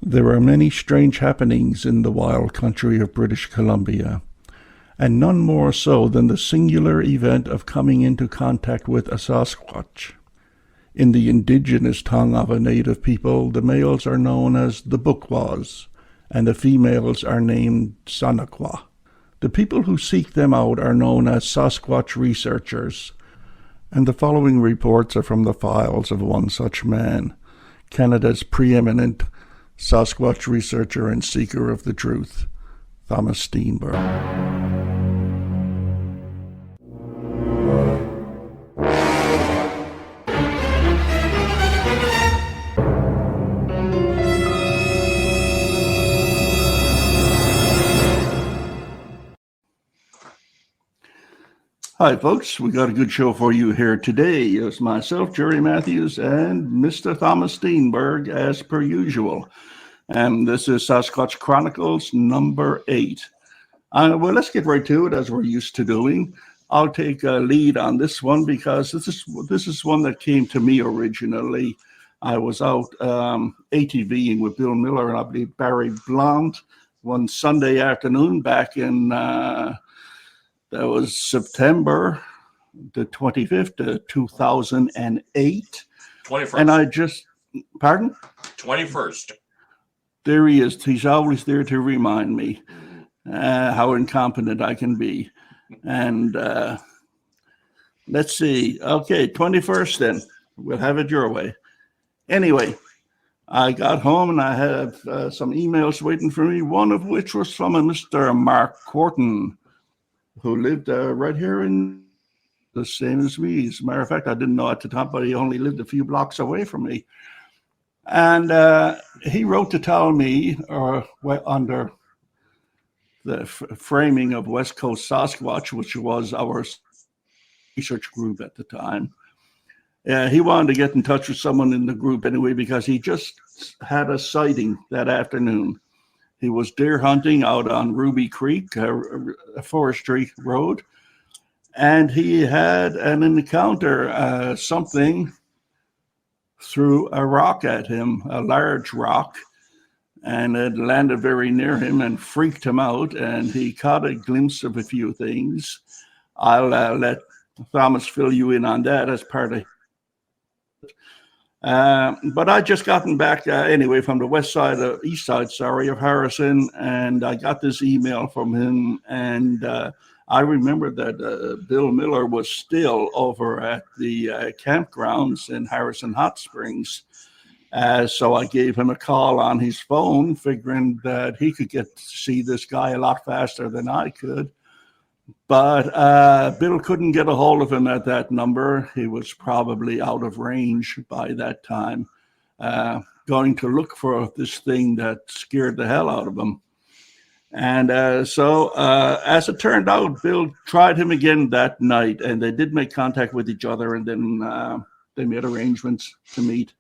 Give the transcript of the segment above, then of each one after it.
There are many strange happenings in the wild country of British Columbia, and none more so than the singular event of coming into contact with a Sasquatch. In the indigenous tongue of a native people, the males are known as the Bukwas, and the females are named Sanakwa. The people who seek them out are known as Sasquatch researchers, and the following reports are from the files of one such man, Canada's preeminent Sasquatch researcher and seeker of the truth, Thomas Steenburg. Hi, folks. We got a good show for you here today. It's myself, Jerry Matthews, and Mr. Thomas Steenburg, as per usual. And this is Sasquatch Chronicles number 8. Well, let's get right to it, as we're used to doing. I'll take a lead on this one because this is one that came to me originally. I was out ATVing with Bill Miller and I believe Barry Blount one Sunday afternoon back in that was September the 25th, 2008. 21st. And I just, pardon? 21st. There he is. He's always there to remind me how incompetent I can be. And let's see. Okay, 21st then. We'll have it your way. Anyway, I got home and I had some emails waiting for me, one of which was from a Mr. Mark Corton, who lived right here in the same as me. As a matter of fact, I didn't know at the time, but he only lived a few blocks away from me. And he wrote to tell me, under the framing of West Coast Sasquatch, which was our research group at the time, he wanted to get in touch with someone in the group anyway, because he just had a sighting that afternoon. He was deer hunting out on Ruby Creek, a forestry road, and he had an encounter. Something threw a rock at him, a large rock, and it landed very near him and freaked him out, and he caught a glimpse of a few things. I'll let Thomas fill you in on that as part of but I just gotten back anyway from the east side of Harrison, and I got this email from him, and I remember that Bill Miller was still over at the campgrounds in Harrison Hot Springs. So I gave him a call on his phone, figuring that he could get to see this guy a lot faster than I could. But Bill couldn't get a hold of him at that number. He was probably out of range by that time, going to look for this thing that scared the hell out of him. And so as it turned out, Bill tried him again that night, and they did make contact with each other, and then they made arrangements to meet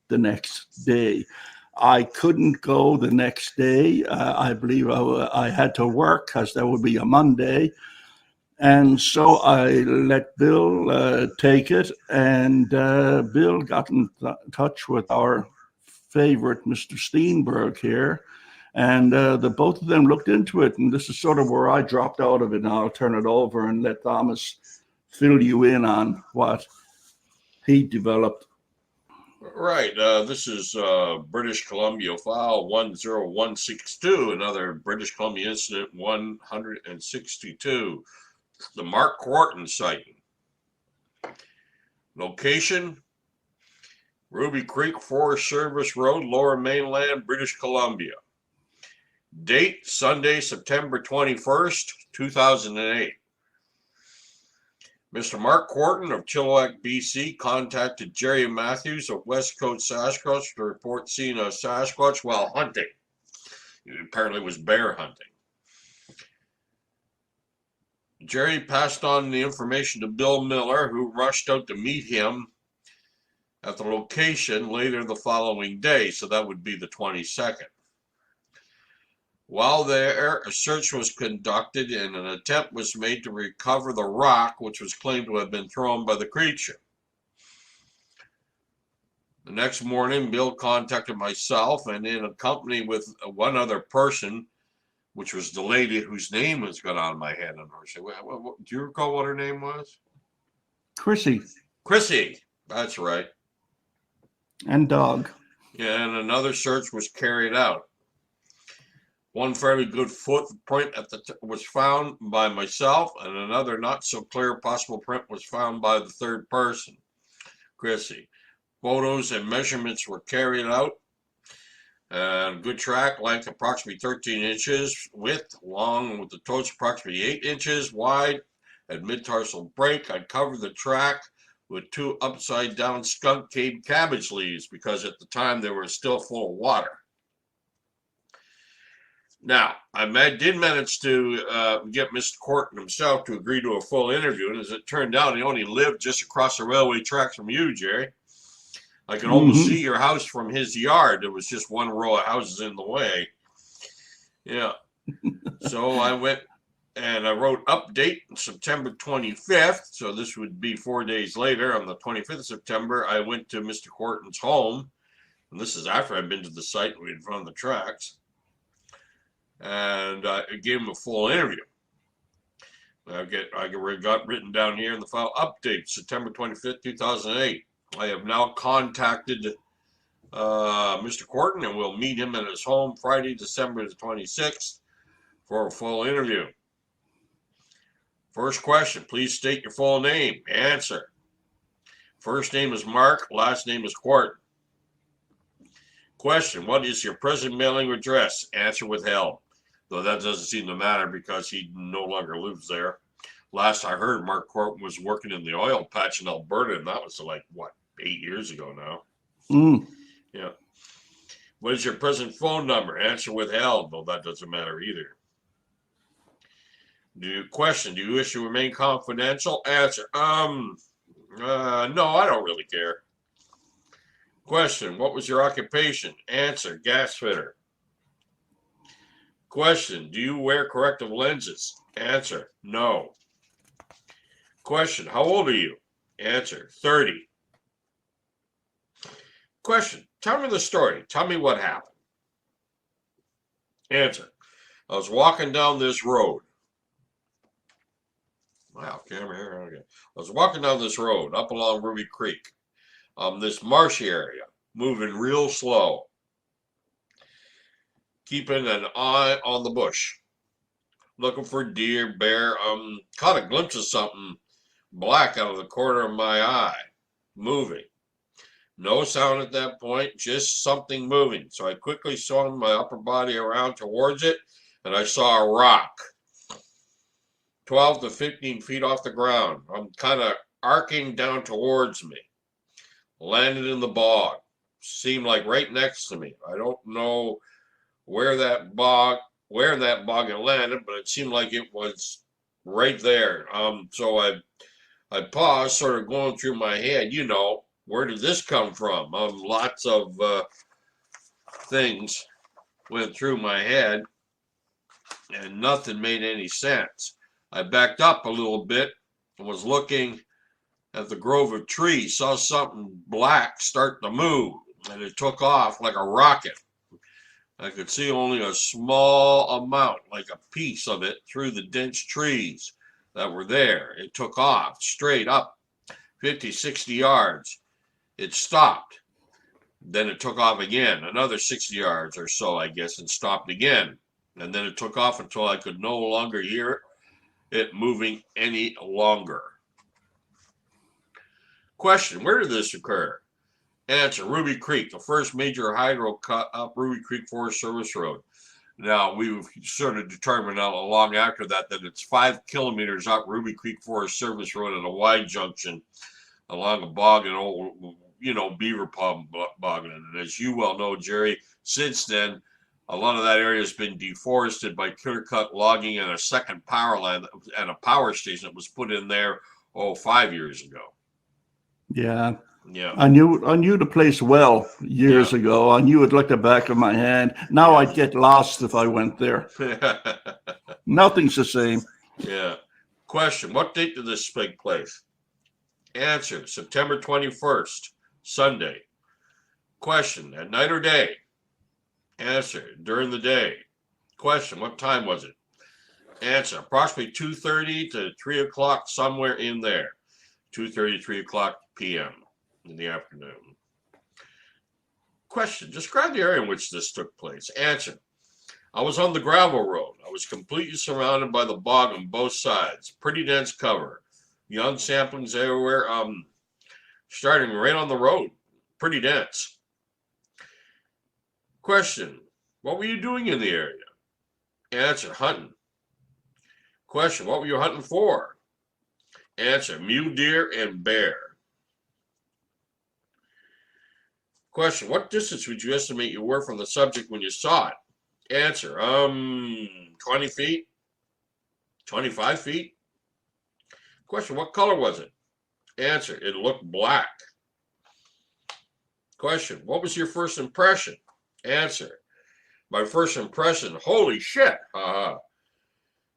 the next day. I couldn't go the next day. I believe I had to work because that would be a Monday. And so I let Bill take it, and Bill got in touch with our favorite Mr. Steenburg here, and the both of them looked into it, and this is sort of where I dropped out of it, and I'll turn it over and let Thomas fill you in on what he developed. Right. This is British Columbia file 10162, another British Columbia incident 162. The Mark Quarton sighting. Location, Ruby Creek, Forest Service Road, Lower Mainland, British Columbia. Date, Sunday, September 21st, 2008. Mr. Mark Quarton of Chilliwack, BC, contacted Jerry Matthews of West Coast Sasquatch to report seeing a Sasquatch while hunting. It apparently was bear hunting. Jerry passed on the information to Bill Miller, who rushed out to meet him at the location later the following day, so that would be the 22nd. While there, a search was conducted and an attempt was made to recover the rock which was claimed to have been thrown by the creature. The next morning, Bill contacted myself and in company with one other person, which was the lady whose name has got on my head. Unfortunately, do you recall what her name was? Chrissy. Chrissy. That's right. And dog. Yeah, and another search was carried out. One fairly good footprint was found by myself, and another not so clear possible print was found by the third person, Chrissy. Photos and measurements were carried out. Good track length approximately 13 inches, width long with the toes approximately 8 inches wide. At mid-tarsal break, I covered the track with 2 upside down skunk cabbage leaves because at the time they were still full of water. Now, I did manage to get Mr. Corton himself to agree to a full interview, and as it turned out, he only lived just across the railway tracks from you, Jerry. I could almost see your house from his yard. There was just one row of houses in the way. Yeah. So I went and I wrote update September 25th. So this would be 4 days later. On the 25th of September, I went to Mr. Corton's home. And this is after I'd been to the site and we had found the tracks. And I gave him a full interview. I got written down here in the file update September 25th, 2008. I have now contacted Mr. Corton and we'll meet him at his home Friday, December the 26th for a full interview. First question, please state your full name. Answer. First name is Mark, last name is Corton. Question, what is your present mailing address? Answer withheld. Though that doesn't seem to matter because he no longer lives there. Last I heard, Mark Corton was working in the oil patch in Alberta, and that was like, what, 8 years ago now? Yeah. What is your present phone number? Answer withheld, though that doesn't matter either. Question, do you wish to remain confidential? Answer, no, I don't really care. Question, what was your occupation? Answer, gas fitter. Question, do you wear corrective lenses? Answer, no. Question, how old are you? Answer, 30. Question, tell me the story. Tell me what happened. Answer, I was walking down this road. Wow, camera here. Okay. I was walking down this road up along Ruby Creek, this marshy area, moving real slow, keeping an eye on the bush, looking for deer, bear. Caught a glimpse of something black out of the corner of my eye, moving. No sound at that point, just something moving. So I quickly swung my upper body around towards it, and I saw a rock 12 to 15 feet off the ground. I'm kind of arcing down towards me. Landed in the bog. Seemed like right next to me. I don't know where in that bog it landed, but it seemed like it was right there. So I paused, sort of going through my head, where did this come from? Lots of things went through my head, and nothing made any sense. I backed up a little bit and was looking at the grove of trees, saw something black start to move, and it took off like a rocket. I could see only a small amount, like a piece of it, through the dense trees that were there. It took off straight up 50, 60 yards. It stopped. Then it took off again, another 60 yards or so, I guess, and stopped again. And then it took off until I could no longer hear it moving any longer. Question, where did this occur? Answer, Ruby Creek, the first major hydro cut up Ruby Creek Forest Service Road. Now, we've sort of determined not long after that it's 5 kilometers up Ruby Creek Forest Service Road at a wide junction along a bog and old, beaver pond bogging. And as you well know, Jerry, since then, a lot of that area has been deforested by clear-cut logging and a second power line and a power station that was put in there, 5 years ago. Yeah. Yeah. I knew the place well years ago. I knew it like the back of my hand. Now I'd get lost if I went there. Nothing's the same. Yeah. Question, what date did this take place? Answer, September 21st, Sunday. Question, at night or day? Answer, during the day. Question, what time was it? Answer, approximately 2:30 to 3 o'clock, somewhere in there. 2:30 to 3 o'clock p.m. in the afternoon. Question, describe the area in which this took place. Answer, I was on the gravel road. I was completely surrounded by the bog on both sides. Pretty dense cover. Young saplings everywhere. Starting right on the road. Pretty dense. Question, what were you doing in the area? Answer, hunting. Question, what were you hunting for? Answer, mule deer and bear. Question, what distance would you estimate you were from the subject when you saw it? Answer, 20 feet, 25 feet. Question, what color was it? Answer, it looked black. Question, what was your first impression? Answer, my first impression, holy shit.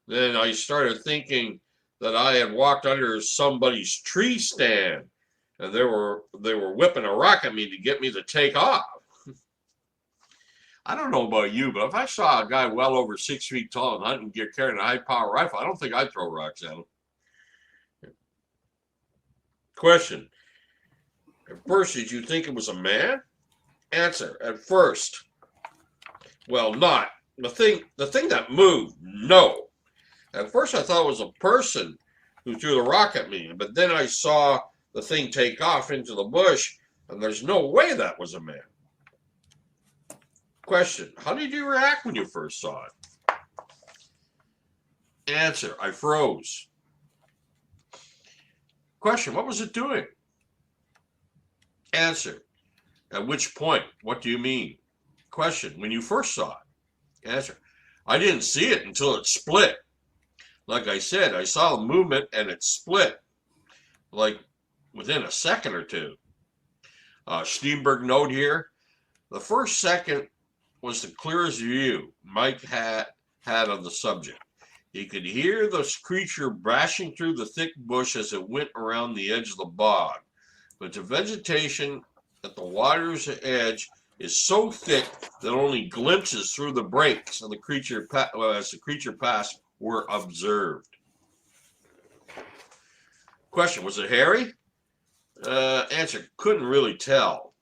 Then I started thinking that I had walked under somebody's tree stand and they were whipping a rock at me to get me to take off. I don't know about you, but if I saw a guy well over 6 feet tall and hunting gear carrying a high-power rifle, I don't think I'd throw rocks at him. Question, at first, did you think it was a man? Answer, at first. Well, not. The thing that moved, no. At first, I thought it was a person who threw the rock at me, but then I saw the thing take off into the bush, and there's no way that was a man. Question, how did you react when you first saw it? Answer, I froze. Question, what was it doing? Answer, at which point? What do you mean? Question, when you first saw it? Answer, I didn't see it until it split. Like I said, I saw the movement and it split, like within a second or two. Steenburg note here, the first second was the clearest view Mike had of the subject. He could hear the creature bashing through the thick bush as it went around the edge of the bog. But the vegetation at the water's edge is so thick that only glimpses through the breaks of the creature as the creature passed were observed. Question, was it hairy? Answer, couldn't really tell.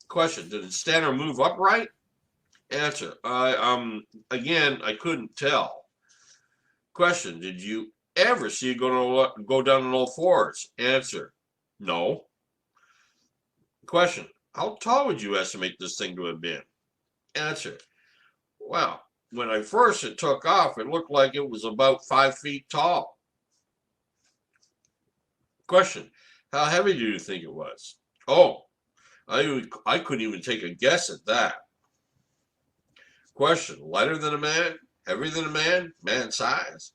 Question, did it stand or move upright? Answer, again, I couldn't tell. Question, did you ever see it go down on all fours? Answer, no. Question, how tall would you estimate this thing to have been? Answer, well, when I first it took off, it looked like it was about 5 feet tall. Question, how heavy do you think it was? Oh, I couldn't even take a guess at that. Question, lighter than a man? Heavier than a man? Man size?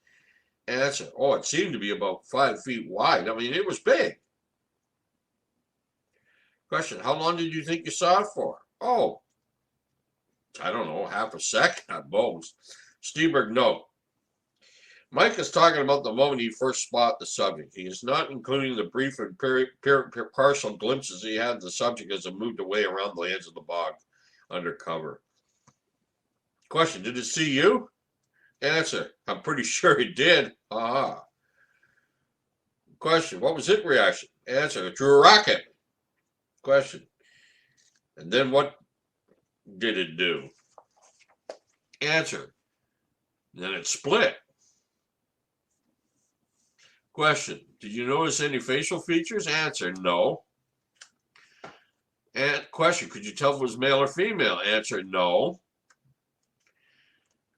Answer, oh, it seemed to be about 5 feet wide. I mean, it was big. Question, how long did you think you saw it for? Oh, I don't know, half a second at most. Steenburg note, Mike is talking about the moment he first spotted the subject. He is not including the brief and partial glimpses he had of the subject as it moved away around the edge of the bog under cover. Question, did it see you? Answer, I'm pretty sure it did. Question, what was its reaction? Answer, it threw a rock at me. Question, and then what did it do? Answer, then it split. Question, did you notice any facial features? Answer, no. And question, could you tell if it was male or female? Answer, no.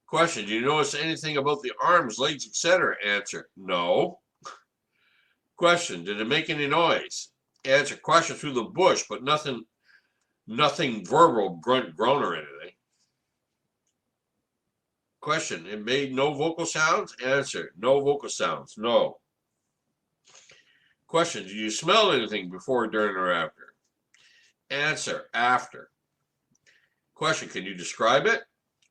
Question, do you notice anything about the arms, legs, etc.? Answer, no. Question, did it make any noise? Answer, question, through the bush, but nothing verbal, grunt, groan, or anything. Question, it made no vocal sounds? Answer, no vocal sounds, no. Question, did you smell anything before, during, or after? Answer, after. Question, can you describe it?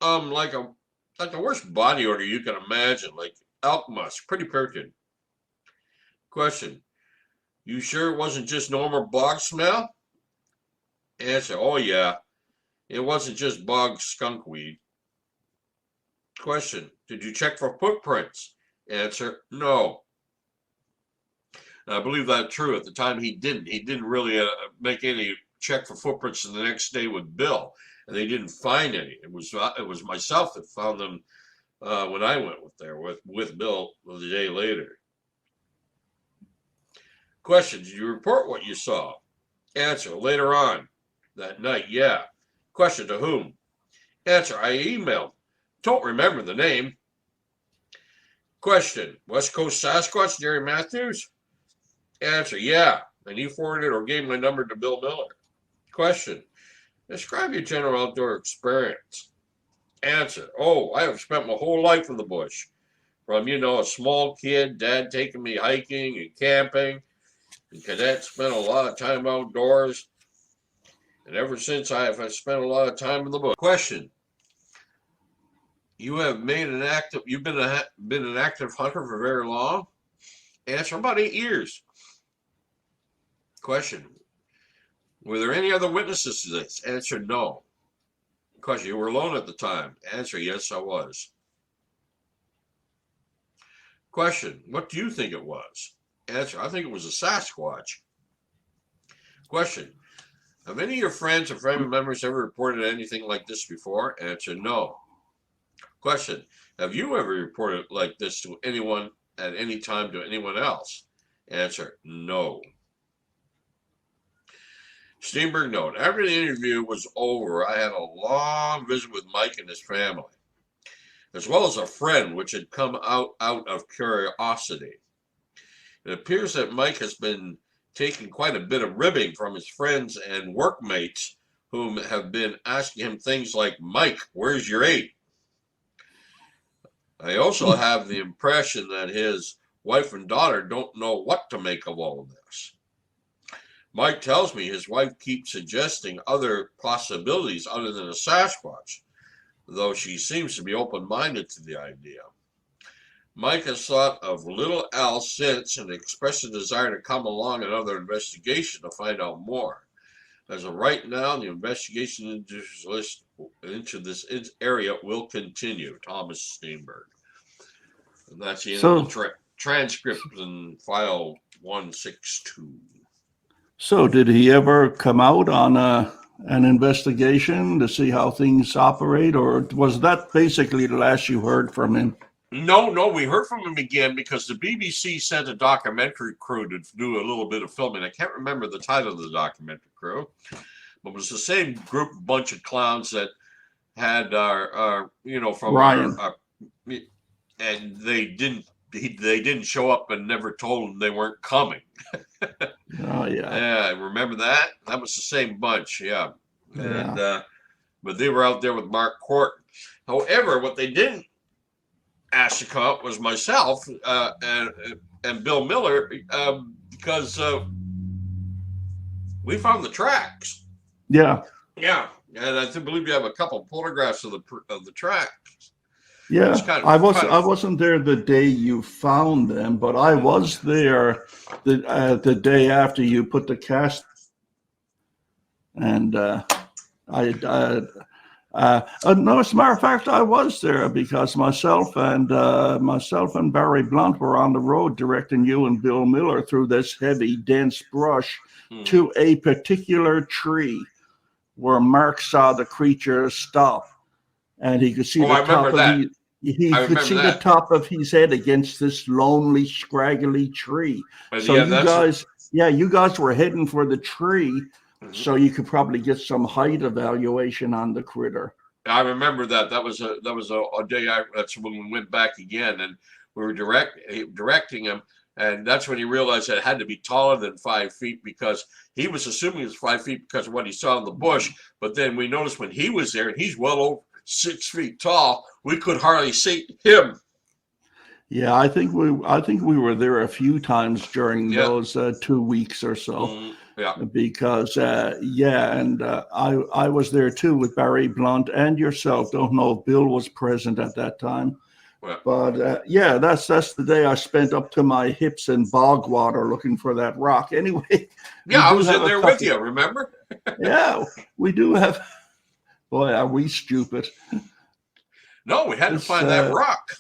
Like the worst body odor you can imagine, like elk musk, pretty pungent. Question, you sure it wasn't just normal bog smell? Answer, oh yeah, it wasn't just bog skunk weed. Question, did you check for footprints? Answer, no. And I believe that's true. At the time, he didn't. He didn't really make any check for footprints the next day with Bill, and they didn't find any. It was myself that found them when I went with Bill the day later. Question, did you report what you saw? Answer, later on that night, yeah. Question, to whom? Answer, I emailed. Don't remember the name. Question, West Coast Sasquatch, Jerry Matthews? Answer, yeah. And you forwarded or gave my number to Bill Miller. Question, describe your general outdoor experience. Answer, oh, I have spent my whole life in the bush. From, a small kid, Dad taking me hiking and camping. And Cadet spent a lot of time outdoors. And ever since I've spent a lot of time in the bush. Question, you've been an active hunter for very long? Answer, about 8 years. Question, were there any other witnesses to this? Answer, no. Question, you were alone at the time? Answer, yes, I was. Question, what do you think it was? Answer, I think it was a Sasquatch. Question, have any of your friends or family members ever reported anything like this before? Answer, no. Question, have you ever reported like this to anyone at any time to anyone else? Answer, no. Steenburg note, after the interview was over, I had a long visit with Mike and his family, as well as a friend which had come out of curiosity. It appears that Mike has been taking quite a bit of ribbing from his friends and workmates whom have been asking him things like, Mike, where's your 8? I also have the impression that his wife and daughter don't know what to make of all of this. Mike tells me his wife keeps suggesting other possibilities other than a Sasquatch, though she seems to be open-minded to the idea. Mike has thought of little else since and expressed a desire to come along another investigation to find out more. As of right now, the investigation into this area will continue. Thomas Steenburg. And that's the end of the transcript in file 162. So did he ever come out on an investigation to see how things operate, or was that basically the last you heard from him? No, we heard from him again because the BBC sent a documentary crew to do a little bit of filming. I can't remember the title of the documentary crew, but it was the same group, bunch of clowns that had from Ryan. And they didn't show up and never told them they weren't coming. Oh yeah. Yeah, remember that? That was the same bunch, yeah. And Yeah. But they were out there with Mark Corton. However, what they didn't ask to come up was myself and Bill Miller because we found the tracks. Yeah. Yeah, and I believe you have a couple of photographs of the tracks. Yeah, I wasn't there the day you found them, but I was there the day after you put the cast. And no, as a matter of fact, I was there because myself and Barry Blunt were on the road directing you and Bill Miller through this heavy, dense brush to a particular tree where Mark saw the creature stop, and he could see the top of his head against this lonely, scraggly tree. So you guys were heading for the tree, so you could probably get some height evaluation on the critter. I remember that. That was a day. That's when we went back again, and we were directing him, and that's when he realized that it had to be taller than 5 feet because he was assuming it was 5 feet because of what he saw in the bush. But then we noticed when he was there, and he's well over 6 feet tall, we could hardly see him. Yeah, I think we were there a few times during those 2 weeks or so. Because I was there too with Barry Blunt and yourself. Don't know if Bill was present at that time, Well, But yeah, that's the day I spent up to my hips in bog water looking for that rock. Anyway, yeah, I was in have a there with couple. you. Remember? Yeah, we do have. Boy, are we stupid? No, we had to This, find that rock.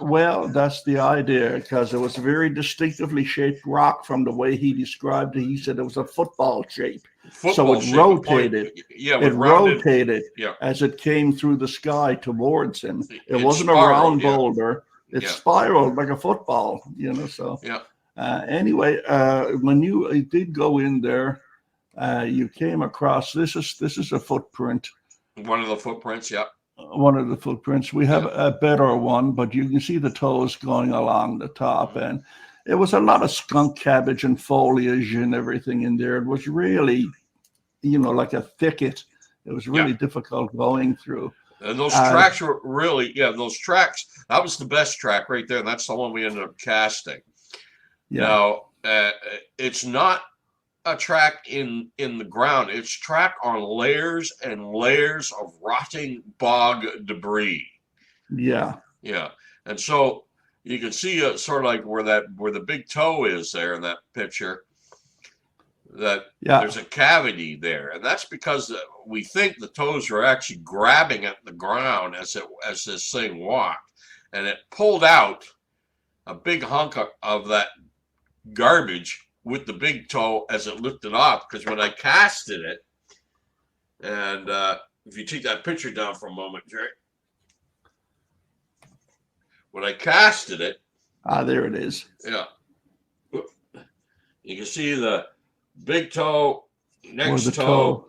well, that's the idea, because it was a very distinctively shaped rock from the way he described it. He said it was a football shape. Football So it shape, rotated. yeah, It with rounded. rotated Yeah, as it came through the sky towards him. It it wasn't a spiraled. round Yeah, boulder. It yeah, spiraled like a football, so. yeah. Anyway, when you did go in there, you came across, this is a footprint. One of the footprints. Yeah. One of the footprints. We have a better one, but you can see the toes going along the top, and it was a lot of skunk cabbage and foliage and everything in there. It was really, like a thicket. It was really difficult going through. And those tracks were really, those tracks, that was the best track right there. And that's the one we ended up casting. Yeah. Now, it's not a track in the ground. It's track on layers and layers of rotting bog debris. Yeah. Yeah. And so you can see sort of like where the big toe is there in that picture, that there's a cavity there. And that's because we think the toes are actually grabbing at the ground as this thing walked. And it pulled out a big hunk of that garbage with the big toe as it lifted off, because when I casted it, and if you take that picture down for a moment, Jerry, when I casted it, there it is. Yeah, you can see the big toe, next toe,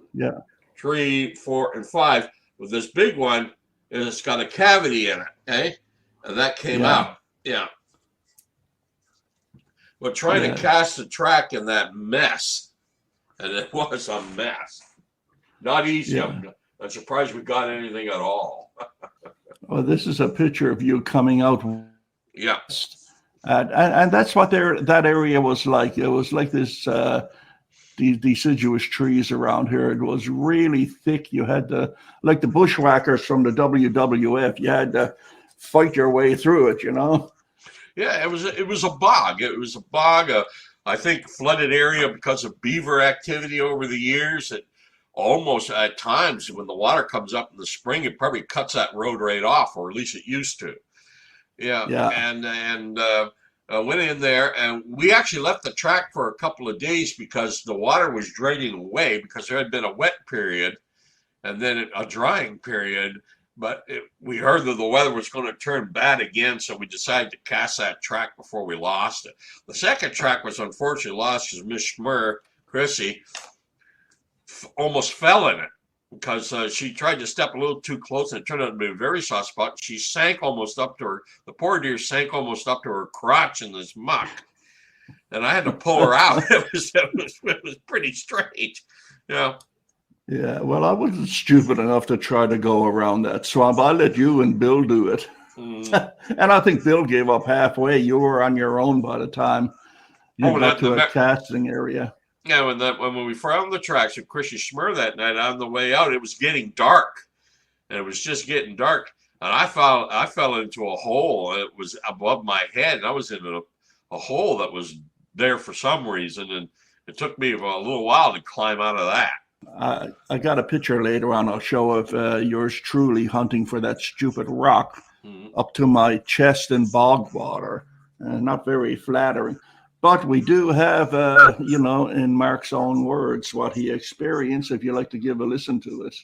3, 4, and 5. With this big one, it's got a cavity in it, okay, and that came out, But trying to cast a track in that mess, and it was a mess. Not easy. I'm surprised we got anything at all. Well, this is a picture of you coming out. Yeah. And that's what that area was like. It was like this deciduous trees around here. It was really thick. You had to, like the bushwhackers from the WWF, you had to fight your way through it, Yeah, it was a bog. It was a bog, I think, flooded area because of beaver activity over the years. It almost, at times, when the water comes up in the spring, it probably cuts that road right off, or at least it used to. Yeah. And went in there, and we actually left the track for a couple of days because the water was draining away, because there had been a wet period and then a drying period. But we heard that the weather was going to turn bad again, so we decided to cast that track before we lost it. The second track was unfortunately lost because Miss Schmer, Chrissy, almost fell in it because she tried to step a little too close, and it turned out to be a very soft spot. She sank almost up to the poor deer sank almost up to her crotch in this muck, and I had to pull her out. It was pretty strange, Yeah, well, I wasn't stupid enough to try to go around that swamp. I let you and Bill do it. And I think Bill gave up halfway. You were on your own by the time you got to a casting area. Yeah, when we found the tracks of Chrissy Schmer that night on the way out, it was getting dark. And it was just getting dark. And I fell into a hole. And it was above my head. And I was in a hole that was there for some reason. And it took me a little while to climb out of that. I got a picture later on. I'll show of yours truly hunting for that stupid rock up to my chest in bog water. Not very flattering. But we do have, in Mark's own words, what he experienced, if you'd like to give a listen to it.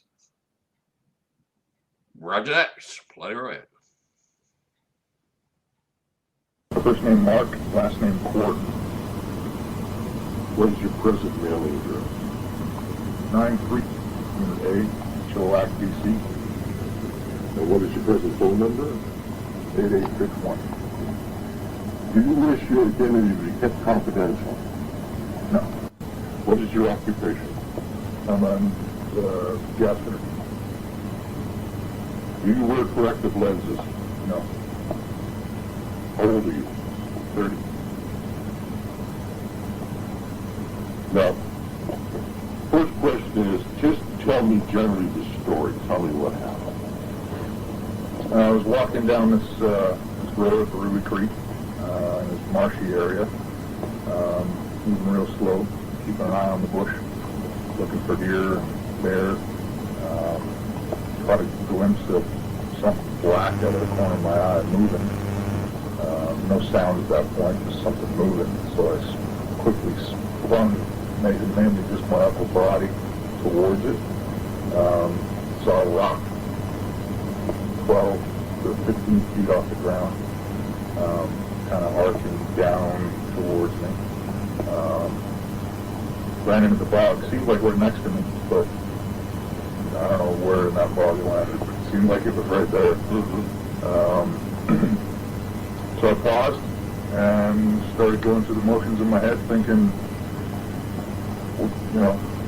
Roger that. Play away. First name Mark, last name Cord. What is your present mailing address? 93 Unit A, Chilliwack, BC. And what is your present phone number? 8861. Do you wish your identity to be kept confidential? No. What is your occupation? I'm a gas fitter. Do you wear corrective lenses? No. How old are you? 30. Now, first question is, just tell me generally the story. Tell me what happened. I was walking down this road at Ruby Creek in this marshy area, moving real slow, keeping an eye on the bush, looking for deer and bear. Caught a glimpse of something black out of the corner of my eye moving. No sound at that point, just something moving. So I quickly spun, mainly just my upper body towards it. Saw a rock 12 to 15 feet off the ground, kind of arcing down towards me. Ran into the bog. Seemed like we're next to me, but I don't know where in that bog it landed, but it seemed like it was right there. So I paused and started going through the motions in my head, thinking,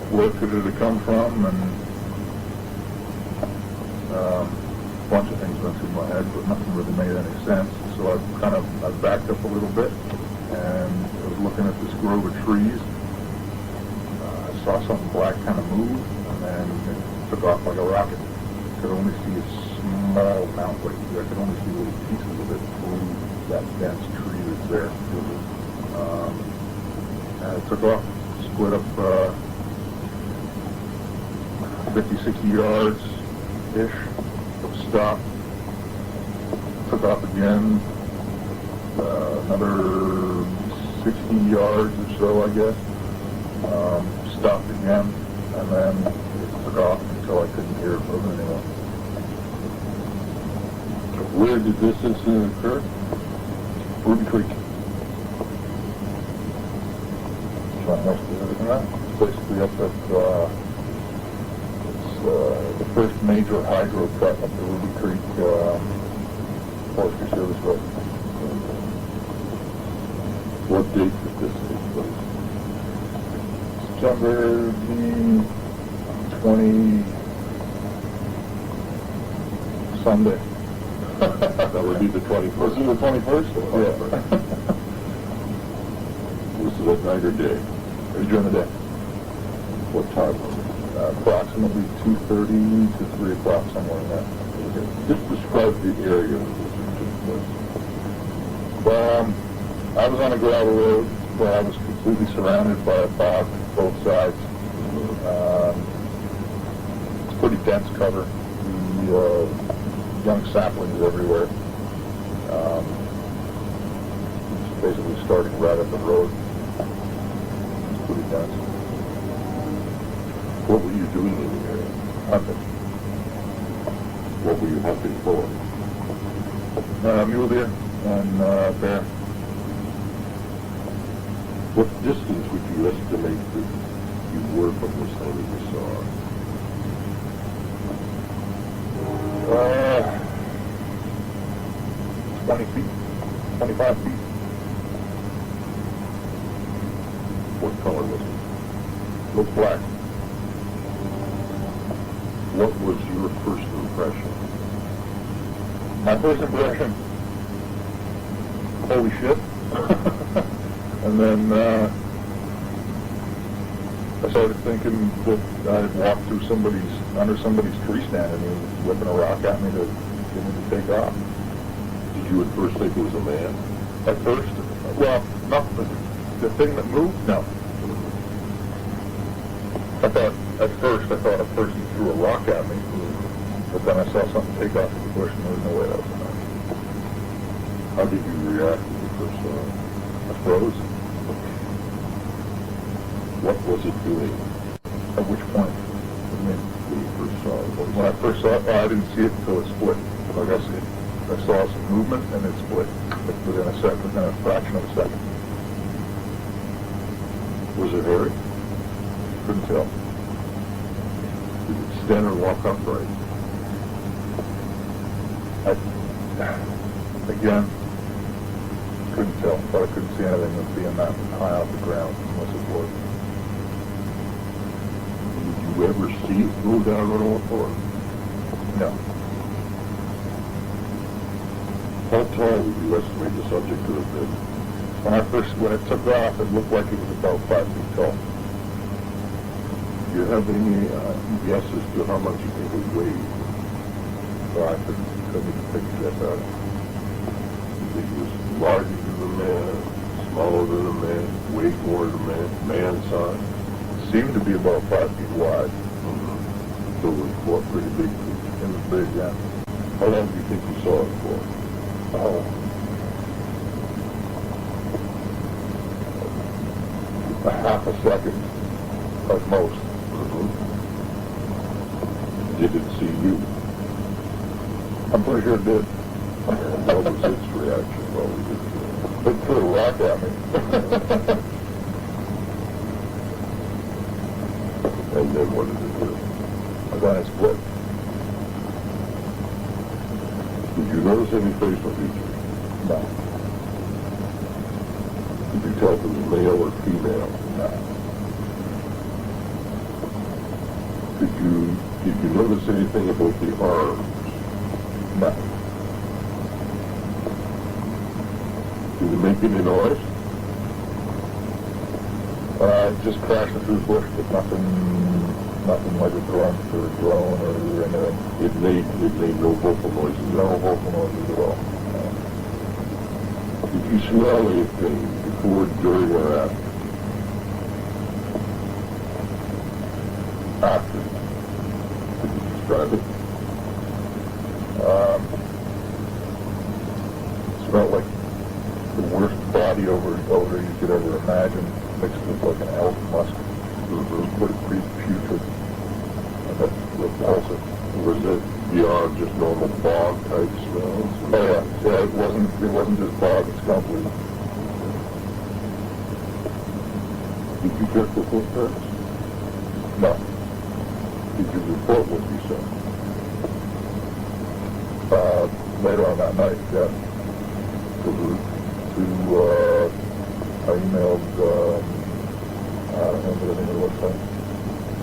where could it have come from, and a bunch of things went through my head, but nothing really made any sense. So I backed up a little bit, and I was looking at this grove of trees. I saw something black kind of move, and then it took off like a rocket. I could only see a small amount, I could only see little pieces of it through that dense tree that's there. And it took off, split up 50, 60 yards-ish, stopped, took off again, another 60 yards or so, I guess, stopped again, and then it took off until I couldn't hear it moving anymore. Where did this incident occur? Ruby Creek. Not more specific than that. It's basically up at, the first major hydro cut up the Ruby Creek Forestry Service Road. What date did this take place? September the 20 Sunday. That would be the 21st. Was it the 21st? Yeah. Was it at night or day? It was during the day. What time was it? Approximately 2:30 to 3 o'clock, somewhere in there. Just describe the area in which it took place. I was on a gravel road where I was completely surrounded by a bog both sides. It's pretty dense cover. The young saplings everywhere. It's basically starting right at the road. It's pretty dense. What were you doing in the area? Hunting. What were you hunting for? Mule deer and bear. What distance would you estimate that you were from this thing that you saw? 20 feet, 25 feet. What color was it? Looked black. What was your first impression? My first impression, holy shit. And then I started thinking that I had walked through under somebody's tree stand, and he was whipping a rock at me to get me to take off. Did you at first think it was a man? At first, well, not the thing that moved, no. At first I thought a person threw a rock at me, but then I saw something take off in the bush, and there was no way that was a man. How did you react when you first saw it? I froze. What was it doing At which point? I mean, when you first saw it? when I first saw it, I didn't see it until it split. Like I saw some movement and it split within a fraction of a second. Was it hairy? Couldn't tell. Did it stand or walk upright? Again, couldn't tell, but I couldn't see anything with being that high off the ground unless it was. Did you ever see it move down on all fours? No. How tall would you estimate the subject could have been? When it took off, it looked like it was about 5 feet tall. Do you have any guess as to how much you think it weighed? So I couldn't take a guess at it. You think he was larger than a man, smaller than a man, weight more than a man, man size? Seemed to be about 5 feet wide. So it was what, pretty big. It was big, yeah. How long do you think you saw it for? Oh. A half a second, at most. Did it see you? I'm pretty sure it did. What was its reaction while we did that? It threw a rock at me. And then what did it do? And then it split. Did you notice any facial features? No. Did you tell if it was male or female? No. Did you notice anything about the arms? No. Did it make any noise? Just crashing through the bush, but nothing like a grunt or a drone or anything. It made no vocal noises. No vocal noises at all. Did you smell anything before, during, or after? After. Could you describe it? Smelled like the worst body odor you could ever imagine, mixed with like an elk musk. Pretty putrid. And that's repulsive. Was it beyond just normal bog type smells? Oh yeah, it wasn't just bog, it's complete. Did you check the footprints? No. Did you report what you saw? Later on that night, yeah. I emailed, I don't remember the name of the website.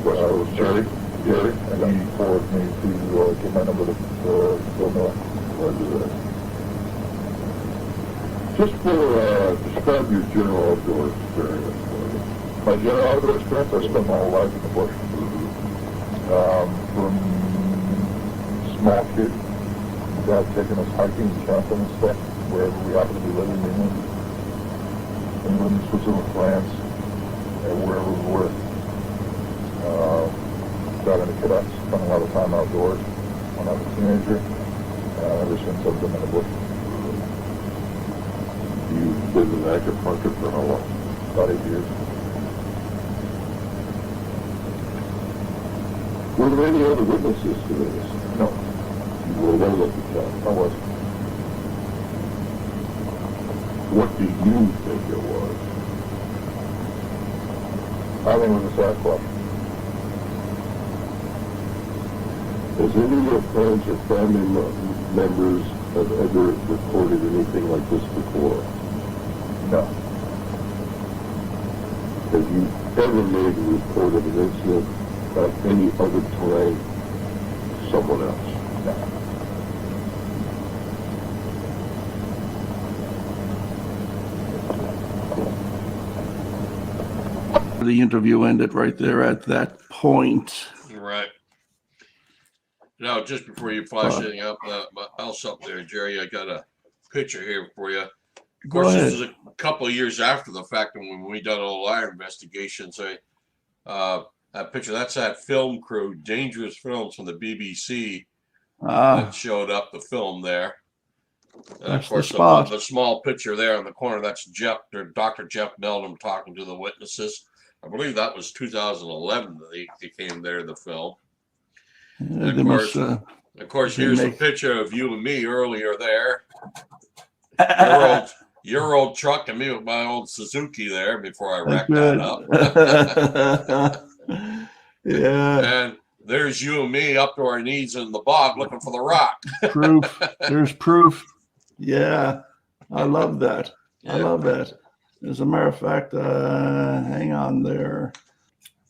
What was Jerry? Jerry, and he forwarded me to get my number to Bill Miller. Just describe your general outdoor experience. My general outdoor experience, I spent my whole life in the bush. From small kid, dad taking us hiking and camping and stuff, wherever we happen to be living in England, Switzerland, France, and wherever we were. Got into cadets, spent a lot of time outdoors when I was a teenager, ever since I've been in the bush. You've been an active hunter for how long? About 8 years. Were there any other witnesses to this? No, You were alone at the time. I was. What do you think it was? I think it was a Sasquatch. Has any of your friends or family members have ever reported anything like this before? No. Have you ever made a report of an incident at any other time to someone else? No. The interview ended right there at that point. Right. Now, just before you flash anything up, else up there, Jerry, I got a picture here for you. Of Go course, ahead. this is a couple of years after the fact, and when we done all our investigations, that picture, that's that film crew, Dangerous Films from the BBC, that showed up the film there. And That's of course, the spot. the small picture there in the corner, that's Dr. Jeff Meldrum talking to the witnesses. I believe that was 2011 that they came there to film. They Of must, course, they here's a make- picture of you and me earlier there. Your old truck and me with my old Suzuki there before I wrecked that up. Yeah, And there's you and me up to our knees in the bog looking for the rock. proof. There's proof. Yeah, I love that. I Yeah. love that. As a matter of fact, hang on there.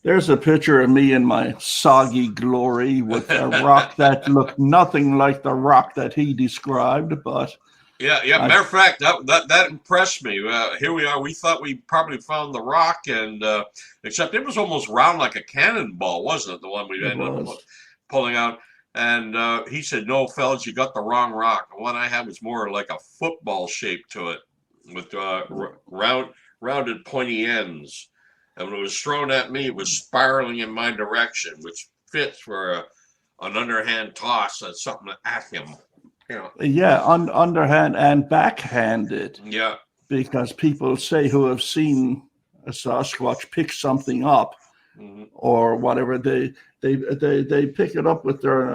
There's a picture of me in my soggy glory with a rock that looked nothing like the rock that he described, but Yeah. Matter of fact, that impressed me. Here we are. We thought we probably found the rock, and except it was almost round like a cannonball, wasn't it? The one we It ended up was. pulling out. And he said, "No, fellas, you got the wrong rock. The one I had was more like a football shape to it, with rounded, pointy ends. And when it was thrown at me, it was spiraling in my direction, which fits for an underhand toss. That's something at him. Yeah, underhand and backhanded. Yeah. Because people say who have seen a Sasquatch pick something up or whatever, they pick it up with their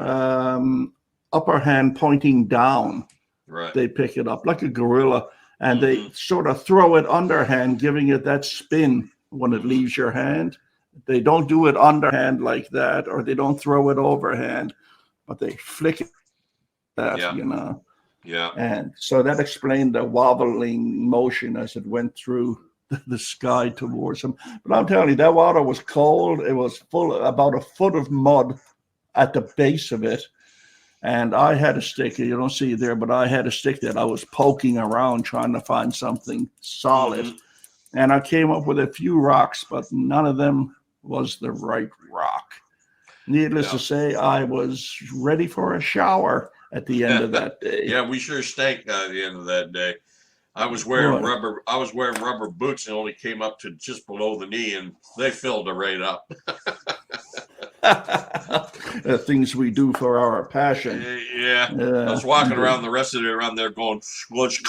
upper hand pointing down. Right. They pick it up like a gorilla, and they sort of throw it underhand, giving it that spin when it leaves your hand. They don't do it underhand like that, or they don't throw it overhand, but they flick it that, Yeah. And so that explained the wobbling motion as it went through the sky towards him. But I'm telling you, that water was cold. It was full, about a foot of mud at the base of it. And I had a stick, you don't see it there, but I had a stick that I was poking around trying to find something solid. And I came up with a few rocks, but none of them was the right rock. Needless to say, I was ready for a shower at the end of that day. Yeah, we sure stank at the end of that day. I was wearing rubber boots and only came up to just below the knee, and they filled it right up. Things we do for our passion. Yeah. I was walking around the rest of it around there going sludge.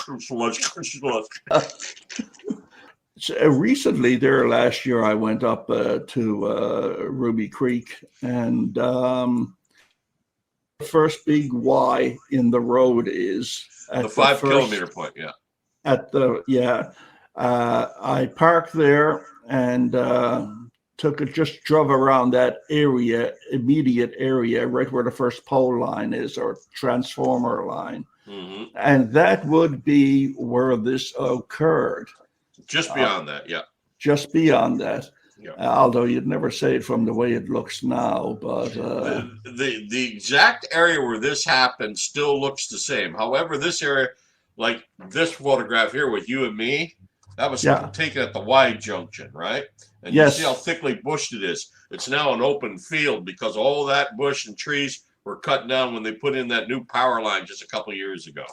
Recently, there last year, I went up to Ruby Creek, and the first big Y in the road is at the 5 kilometer point. Yeah. I parked there and just drove around that area, immediate area, right where the first pole line is, or transformer line. And that would be where this occurred. Just beyond that, yeah. Just beyond that. Yeah. Although you'd never say it from the way it looks now, but the exact area where this happened still looks the same. However, this area, like this photograph here with you and me, that was taken at the Y junction, right? And you see how thickly bushed it is. It's now an open field because all that bush and trees were cut down when they put in that new power line just a couple of years ago.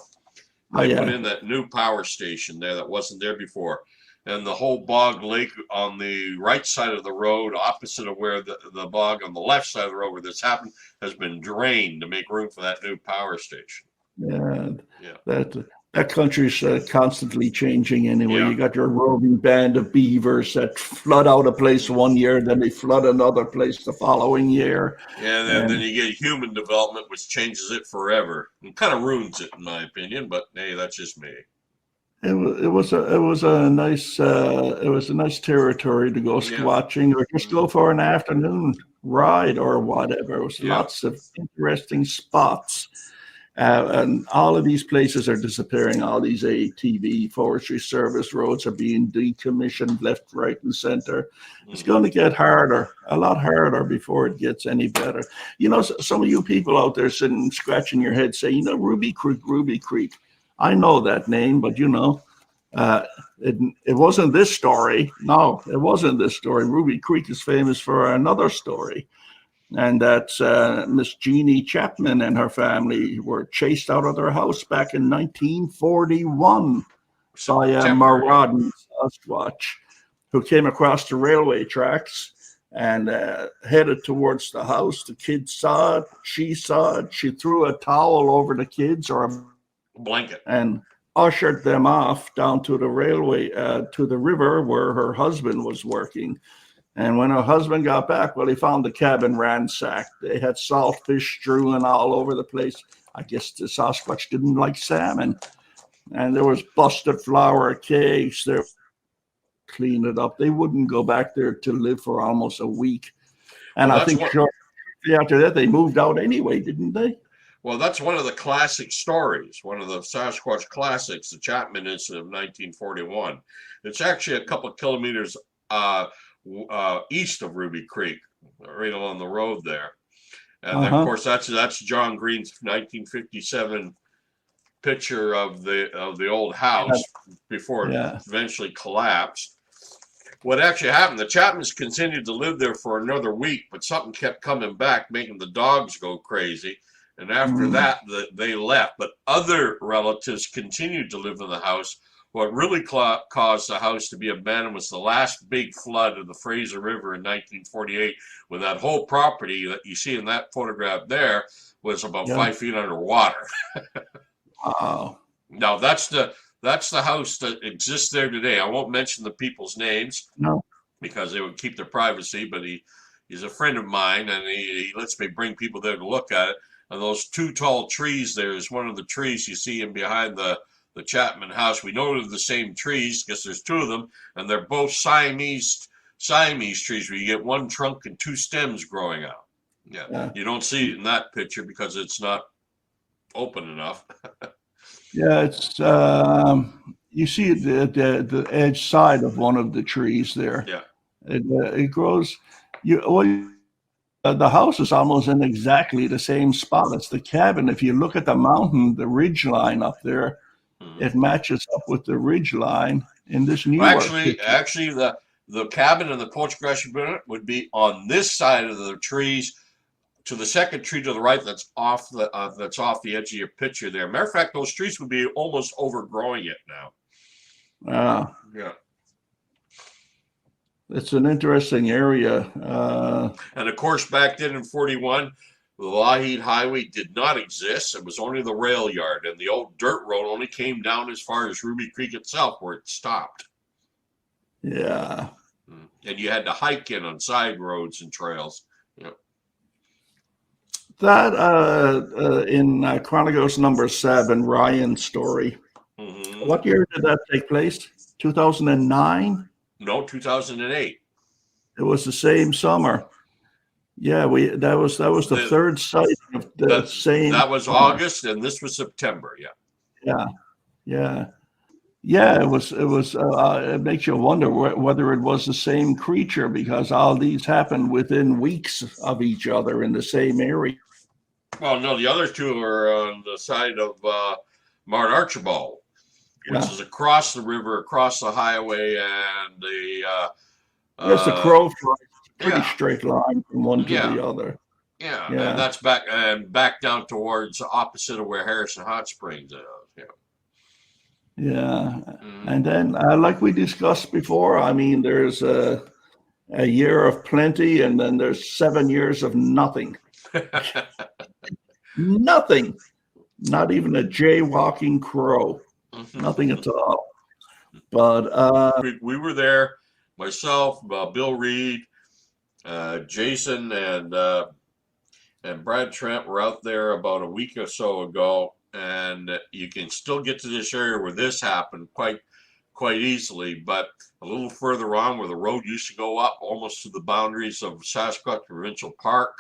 They put in that new power station there that wasn't there before. And the whole bog lake on the right side of the road, opposite of where the bog on the left side of the road where this happened, has been drained to make room for that new power station. That country's constantly changing anyway. Yeah. You got your roving band of beavers that flood out a place one year, then they flood another place the following year. Yeah, then you get human development, which changes it forever and kind of ruins it, in my opinion. But hey, that's just me. It was a nice territory to go squatching or just go for an afternoon ride or whatever. It was lots of interesting spots. And all of these places are disappearing. All these ATV, Forestry Service roads are being decommissioned left, right, and center. It's going to get harder, a lot harder before it gets any better. You know, some of you people out there sitting, scratching your head say, Ruby Creek. I know that name, but it wasn't this story. No, it wasn't this story. Ruby Creek is famous for another story. And that's Miss Jeannie Chapman and her family were chased out of their house back in 1941 by a marauding Sasquatch who came across the railway tracks and headed towards the house. The kids saw it. She saw it. She threw a towel over the kids or a blanket and ushered them off down to the railway, to the river where her husband was working. And when her husband got back, he found the cabin ransacked. They had saltfish strewn all over the place. I guess the Sasquatch didn't like salmon. And there was busted flour cakes. They cleaned it up. They wouldn't go back there to live for almost a week. And I think shortly after that, they moved out anyway, didn't they? Well, that's one of the classic stories, one of the Sasquatch classics, the Chapman incident of 1941. It's actually a couple of kilometers east of Ruby Creek, right along the road there. And then, of course, that's John Green's 1957 picture of the old house before it eventually collapsed. what actually happened, the Chapmans continued to live there for another week, but something kept coming back, making the dogs go crazy. And after that, they left. But other relatives continued to live in the house. What really caused the house to be abandoned was the last big flood of the Fraser River in 1948, when that whole property that you see in that photograph there was about 5 feet underwater. Wow. Now, that's the house that exists there today. I won't mention the people's names because they would keep their privacy, but he's a friend of mine, and he lets me bring people there to look at it. And those two tall trees there is one of the trees you see in behind the Chapman house. We know they're the same trees because there's two of them, and they're both Siamese trees where you get one trunk and two stems growing out. Yeah. You don't see it in that picture because it's not open enough. Yeah, it's you see the edge side of one of the trees there. Yeah. It grows. The house is almost in exactly the same spot as the cabin. If you look at the mountain, the ridge line up there, it matches up with the ridge line in this new. Actually, the cabin and the poultry unit would be on this side of the trees, to the second tree to the right. That's off the edge of your picture there. Matter of fact, those trees would be almost overgrowing it now. Yeah. It's an interesting area. And of course, back then in 41, the Lougheed Highway did not exist. It was only the rail yard, and the old dirt road only came down as far as Ruby Creek itself, where it stopped. Yeah. And you had to hike in on side roads and trails. Yeah. That in Chronicles number 7, Ryan's story. What year did that take place? 2009? No, 2008. It was the same summer. Yeah, that was the third site of the same. That was summer. August, and this was September. Yeah. It was. It makes you wonder whether it was the same creature, because all these happened within weeks of each other in the same area. Well, no, the other two are on the side of Mount Archibald, which is across the river, across the highway, and the the crow flies pretty straight line from one to the other. Yeah, and that's back down towards opposite of where Harrison Hot Springs is. And then, like we discussed before, I mean, there's a year of plenty, and then there's 7 years of nothing. Nothing. Not even a jaywalking crow. Nothing at all. But we were there. Myself, Bill Reed, Jason, and Brad Trent were out there about a week or so ago, and you can still get to this area where this happened quite easily. But a little further on, where the road used to go up almost to the boundaries of Sasquatch Provincial Park,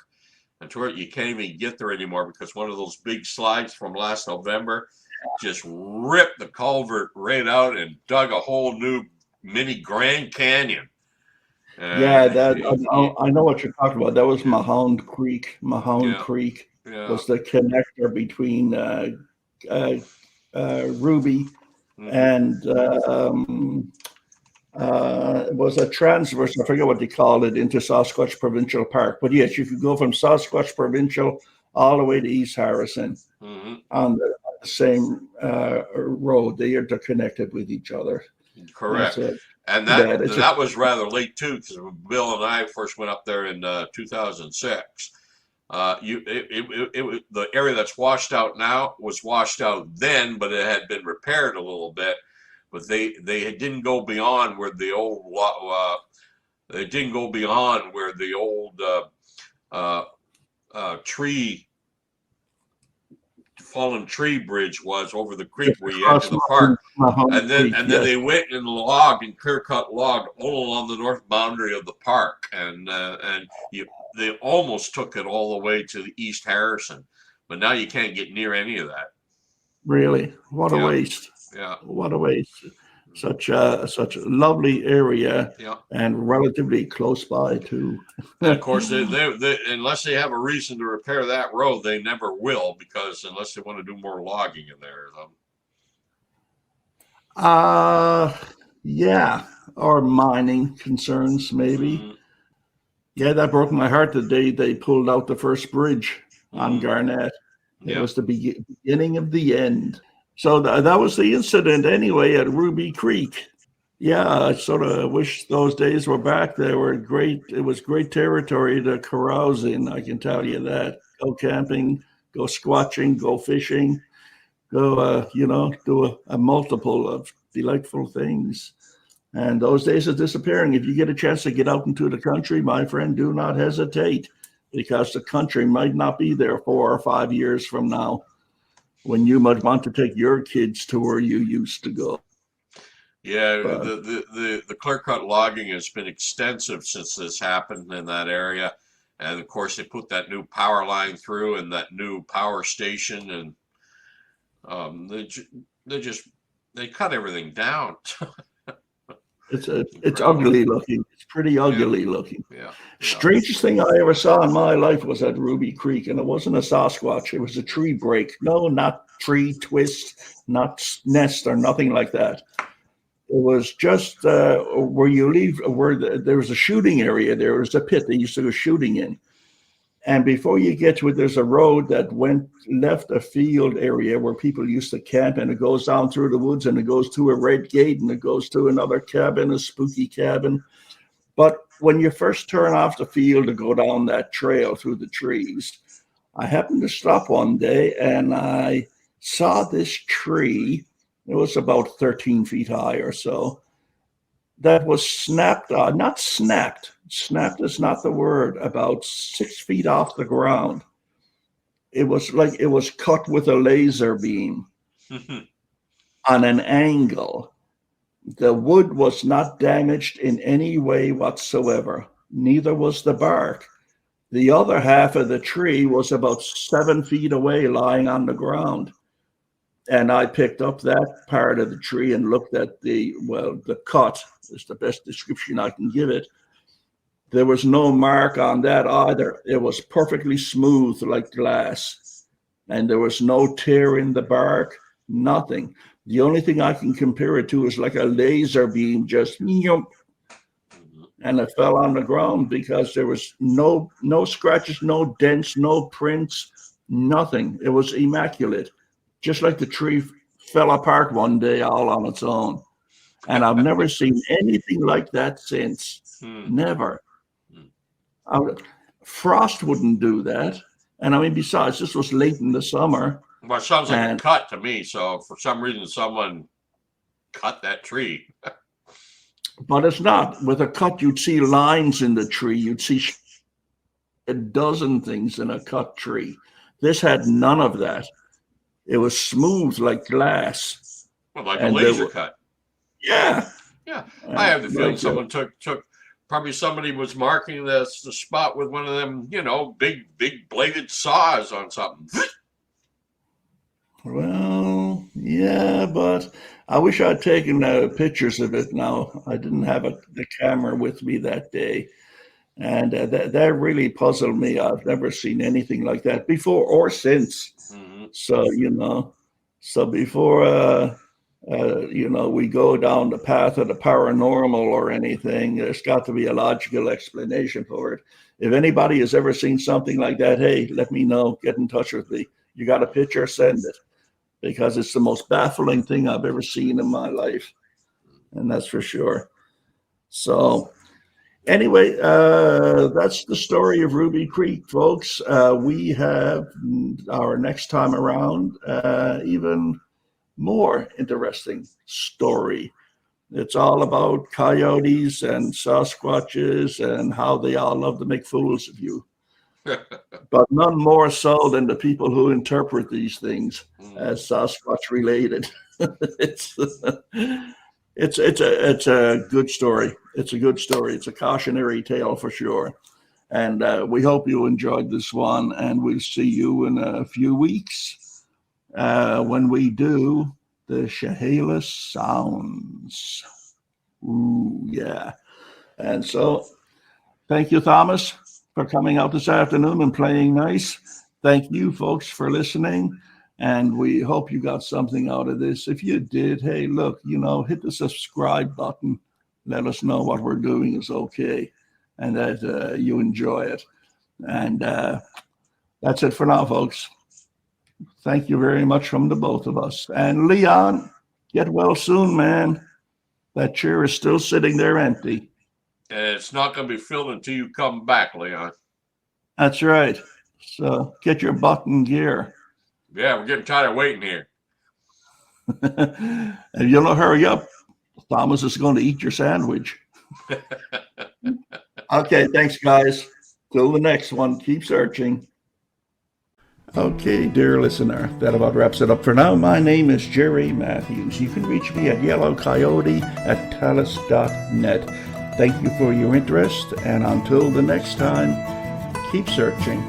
and to it you can't even get there anymore because one of those big slides from last November just ripped the culvert right out and dug a whole new mini Grand Canyon. I know what you're talking about. That was Mahone Creek. Creek was the connector between Ruby and it was a transverse, I forget what they called it, into Sasquatch Provincial Park. But yes, you could go from Sasquatch Provincial all the way to East Harrison on the same road. They are interconnected with each other. Correct. And that was rather late too, because Bill and I first went up there in 2006. The area that's washed out now was washed out then, but it had been repaired a little bit. But they didn't go beyond where the old fallen tree bridge was over the creek where you enter the park, and then they went and logged and clear-cut logged all along the north boundary of the park, and they almost took it all the way to the East Harrison, but now you can't get near any of that. Really, what a waste! Yeah, what a waste! Such a lovely area, and relatively close by too. Of course, they unless they have a reason to repair that road, they never will, because unless they want to do more logging in there or something. or mining concerns, maybe. Mhm. Yeah, that broke my heart the day they pulled out the first bridge on Mhm. Garnet. It Yeah. was the beginning of the end. So that was the incident anyway at Ruby Creek. Yeah, I sort of wish those days were back. They were great. It was great territory to carouse in, I can tell you that. Go camping, go squatching, go fishing, go, do a multiple of delightful things. And those days are disappearing. If you get a chance to get out into the country, my friend, do not hesitate, because the country might not be there 4 or 5 years from now when you might want to take your kids to where you used to go. Yeah, But the clear cut logging has been extensive since this happened in that area. And of course, they put that new power line through and that new power station, and they cut everything down. it's Incredible. ugly looking. It's pretty ugly looking. Yeah, yeah. Strangest thing I ever saw in my life was at Ruby Creek, and it wasn't a Sasquatch. It was a tree break. No, not tree twist, not nest or nothing like that. It was just where you leave, there was a shooting area. There was a pit they used to go shooting in. And before you get to it, there's a road that left a field area where people used to camp, and it goes down through the woods, and it goes to a red gate, and it goes to another cabin, a spooky cabin. But when you first turn off the field to go down that trail through the trees, I happened to stop one day and I saw this tree. It was about 13 feet high or so. That was not snapped. Snapped is not the word. About 6 feet off the ground. It was like it was cut with a laser beam on an angle. The wood was not damaged in any way whatsoever. Neither was the bark. The other half of the tree was about 7 feet away, lying on the ground. And I picked up that part of the tree and looked at the cut is the best description I can give it. There was no mark on that either. It was perfectly smooth like glass. And there was no tear in the bark, nothing. The only thing I can compare it to is like a laser beam, just and it fell on the ground, because there was no scratches, no dents, no prints, nothing. It was immaculate, just like the tree fell apart one day all on its own. And I've never seen anything like that since. Never. Frost wouldn't do that. And I mean, besides, this was late in the summer. Well, it sounds like a cut to me. So for some reason, someone cut that tree. But it's not. With a cut, you'd see lines in the tree. You'd see a dozen things in a cut tree. This had none of that. It was smooth like glass. Well, like a laser cut. Yeah. Yeah. I have the feeling someone took probably somebody was marking the spot with one of them, big bladed saws on something. Well, yeah, but I wish I'd taken pictures of it now. I didn't have the camera with me that day. And that really puzzled me. I've never seen anything like that before or since. Mm-hmm. So before, we go down the path of the paranormal or anything, there's got to be a logical explanation for it. If anybody has ever seen something like that, hey, let me know. Get in touch with me. You got a picture, send it. Because it's the most baffling thing I've ever seen in my life. And that's for sure. So anyway, that's the story of Ruby Creek, folks. We have our next time around, even more interesting story. It's all about coyotes and Sasquatches and how they all love to make fools of you. But none more so than the people who interpret these things as Sasquatch related. It's a good story. It's a good story. It's a cautionary tale for sure. And we hope you enjoyed this one. And we'll see you in a few weeks when we do the Chehalis Sounds. Ooh, yeah. And so thank you, Thomas, for coming out this afternoon and playing nice. Thank you, folks, for listening. And we hope you got something out of this. If you did, hey, look, hit the subscribe button. let us know what we're doing is okay and that you enjoy it. And that's it for now, folks. Thank you very much from the both of us. And Leon, get well soon, man. That chair is still sitting there empty. And it's not going to be filled until you come back, Leon. That's right. So get your butt in gear. Yeah, we're getting tired of waiting here. And you'll not hurry up. Thomas is going to eat your sandwich. Okay, thanks, guys. Till the next one. Keep searching. Okay, dear listener, that about wraps it up for now. My name is Jerry Matthews. You can reach me at yellowcoyote@talus.net. Thank you for your interest, and until the next time, keep searching.